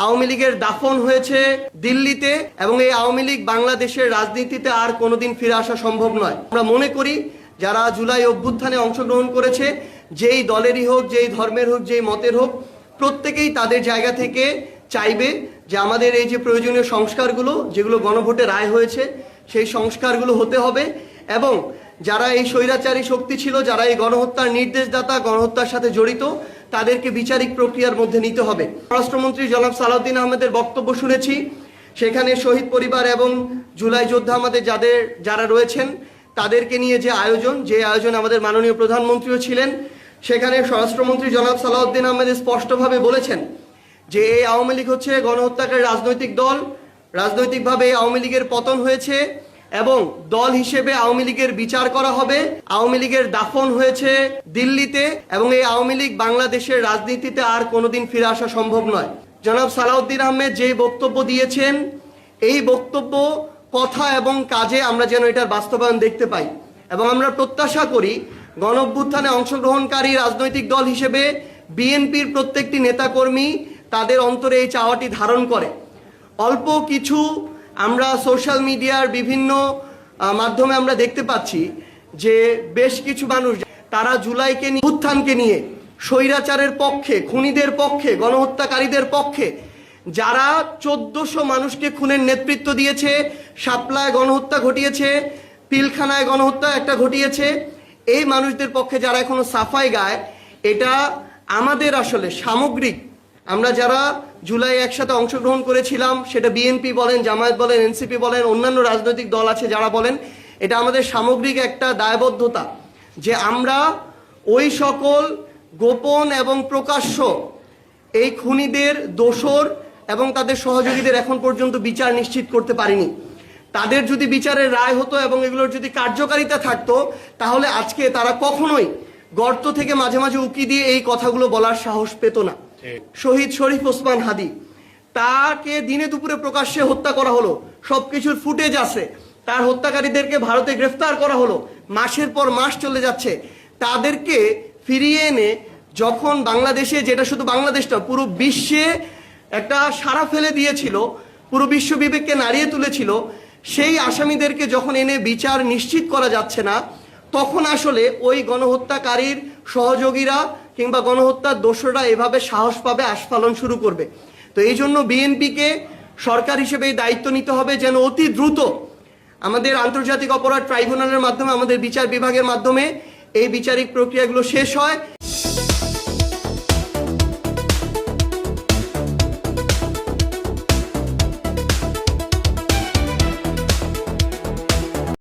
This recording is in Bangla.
আওয়ামী লীগের দাফন হয়েছে দিল্লিতে এবং এই আওয়ামী লীগ বাংলাদেশের রাজনীতিতে আর কোনোদিন ফিরে আসা সম্ভব নয়। আমরা মনে করি যারা জুলাই অভ্যুত্থানে অংশগ্রহণ করেছে, যেই দলেরই হোক, যেই ধর্মের হোক, যেই মতের হোক, প্রত্যেকেই তাদের জায়গা থেকে চাইবে যে আমাদের এই যে প্রয়োজনীয় সংস্কারগুলো, যেগুলো গণভোটে রায় হয়েছে, সেই সংস্কারগুলো হতে হবে এবং যারা এই স্বৈরাচারী শক্তি ছিল, যারা এই গণহত্যার নির্দেশদাতা, গণহত্যার সাথে জড়িত, তাদেরকে বিচারিক প্রক্রিয়ার মধ্যে নিতে হবে। স্বরাষ্ট্রমন্ত্রী জনাব সালাউদ্দিন আহমেদের বক্তব্য শুনেছি, সেখানে শহীদ পরিবার এবং জুলাই যোদ্ধা আমাদের যারা রয়েছেন তাদেরকে নিয়ে যে আয়োজন আমাদের মাননীয় প্রধানমন্ত্রীও ছিলেন, সেখানে স্বরাষ্ট্রমন্ত্রী জনাব সালাউদ্দিন আহমেদ স্পষ্টভাবে বলেছেন যে এই আওয়ামী লীগ হচ্ছে গণহত্যাকারী রাজনৈতিক দল, রাজনৈতিকভাবে এই আওয়ামী লীগের পতন হয়েছে এবং দল হিসেবে আওয়ামী লীগের বিচার করা হবে। আওয়ামী লীগের দাফন হয়েছে দিল্লিতে এবং এই আওয়ামী লীগ বাংলাদেশের রাজনীতিতে আর কোনোদিন ফিরে আসা সম্ভব নয়। জনাব সালাউদ্দিন আহমেদ যে বক্তব্য দিয়েছেন, এই বক্তব্য কথা এবং কাজে আমরা যেন এটার বাস্তবায়ন দেখতে পাই এবং আমরা প্রত্যাশা করি গণঅভ্যুত্থানে অংশগ্রহণকারী রাজনৈতিক দল হিসেবে বিএনপির প্রত্যেকটি নেতাকর্মী তাদের অন্তরে এই চাওয়াটি ধারণ করে। অল্প কিছু আমরা সোশ্যাল মিডিয়ার বিভিন্ন মাধ্যমে আমরা দেখতে পাচ্ছি যে বেশ কিছু মানুষ তারা জুলাইকে নিয়ে, উত্থানকে নিয়ে, স্বৈরাচারের পক্ষে, খুনিদের পক্ষে, গণহত্যাকারীদের পক্ষে, যারা 1400 মানুষকে খুনের নেতৃত্ব দিয়েছে, শাপলায় গণহত্যা ঘটিয়েছে, পিলখানায় গণহত্যা একটা ঘটিয়েছে, এই মানুষদের পক্ষে যারা এখনো সাফাই গায়, এটা আমাদের আসলে সামগ্রিক, আমরা যারা জুলাই একসাথে অংশগ্রহণ করেছিলাম, সেটা বিএনপি বলেন, জামায়াত বলেন, এনসিপি বলেন, অন্যান্য রাজনৈতিক দল আছে যারা বলেন, এটা আমাদের সামগ্রিক একটা দায়বদ্ধতা যে আমরা ওই সকল গোপন এবং প্রকাশ্য এই খুনিদের দোসর এবং তাদের সহযোগীদের এখন পর্যন্ত বিচার নিশ্চিত করতে পারিনি। তাদের যদি বিচারের রায় হতো এবং এগুলোর যদি কার্যকারিতা থাকতো, তাহলে আজকে তারা কখনোই গর্ত থেকে মাঝে মাঝে উকি দিয়ে এই কথাগুলো বলার সাহস পেত না। শহীদ শরীফ ওসমান হাদি, তাকে দিনে দুপুরে প্রকাশ্যে হত্যা করা হলো, সবকিছুর ফুটেজ আছে, তার হত্যাকারীদেরকে ভারতে গ্রেফতার করা হলো, মাসের পর মাস চলে যাচ্ছে, তাদেরকে ফিরিয়ে এনে যখন বাংলাদেশে, যেটা শুধু বাংলাদেশটা পুরো বিশ্বে একটা সাড়া ফেলে দিয়েছিল, পুরো বিশ্ব বিবেককে নাড়িয়ে তুলেছিল, সেই আসামিদেরকে যখন এনে বিচার নিশ্চিত করা যাচ্ছে না, তখন আসলে ওই গণহত্যাকারীর সহযোগীরা কিংবা গণহত্যার দোষরা এভাবে সাহস পাবে, আস্ফালন শুরু করবে। তো এই জন্য বিএনপিকে সরকার হিসেবে এই দায়িত্ব নিতে হবে যেন অতি দ্রুত আমাদের আন্তর্জাতিক অপরাধ ট্রাইব্যুনালের মাধ্যমে, আমাদের বিচার বিভাগের মাধ্যমে এই বিচারিক প্রক্রিয়াগুলো শেষ হয়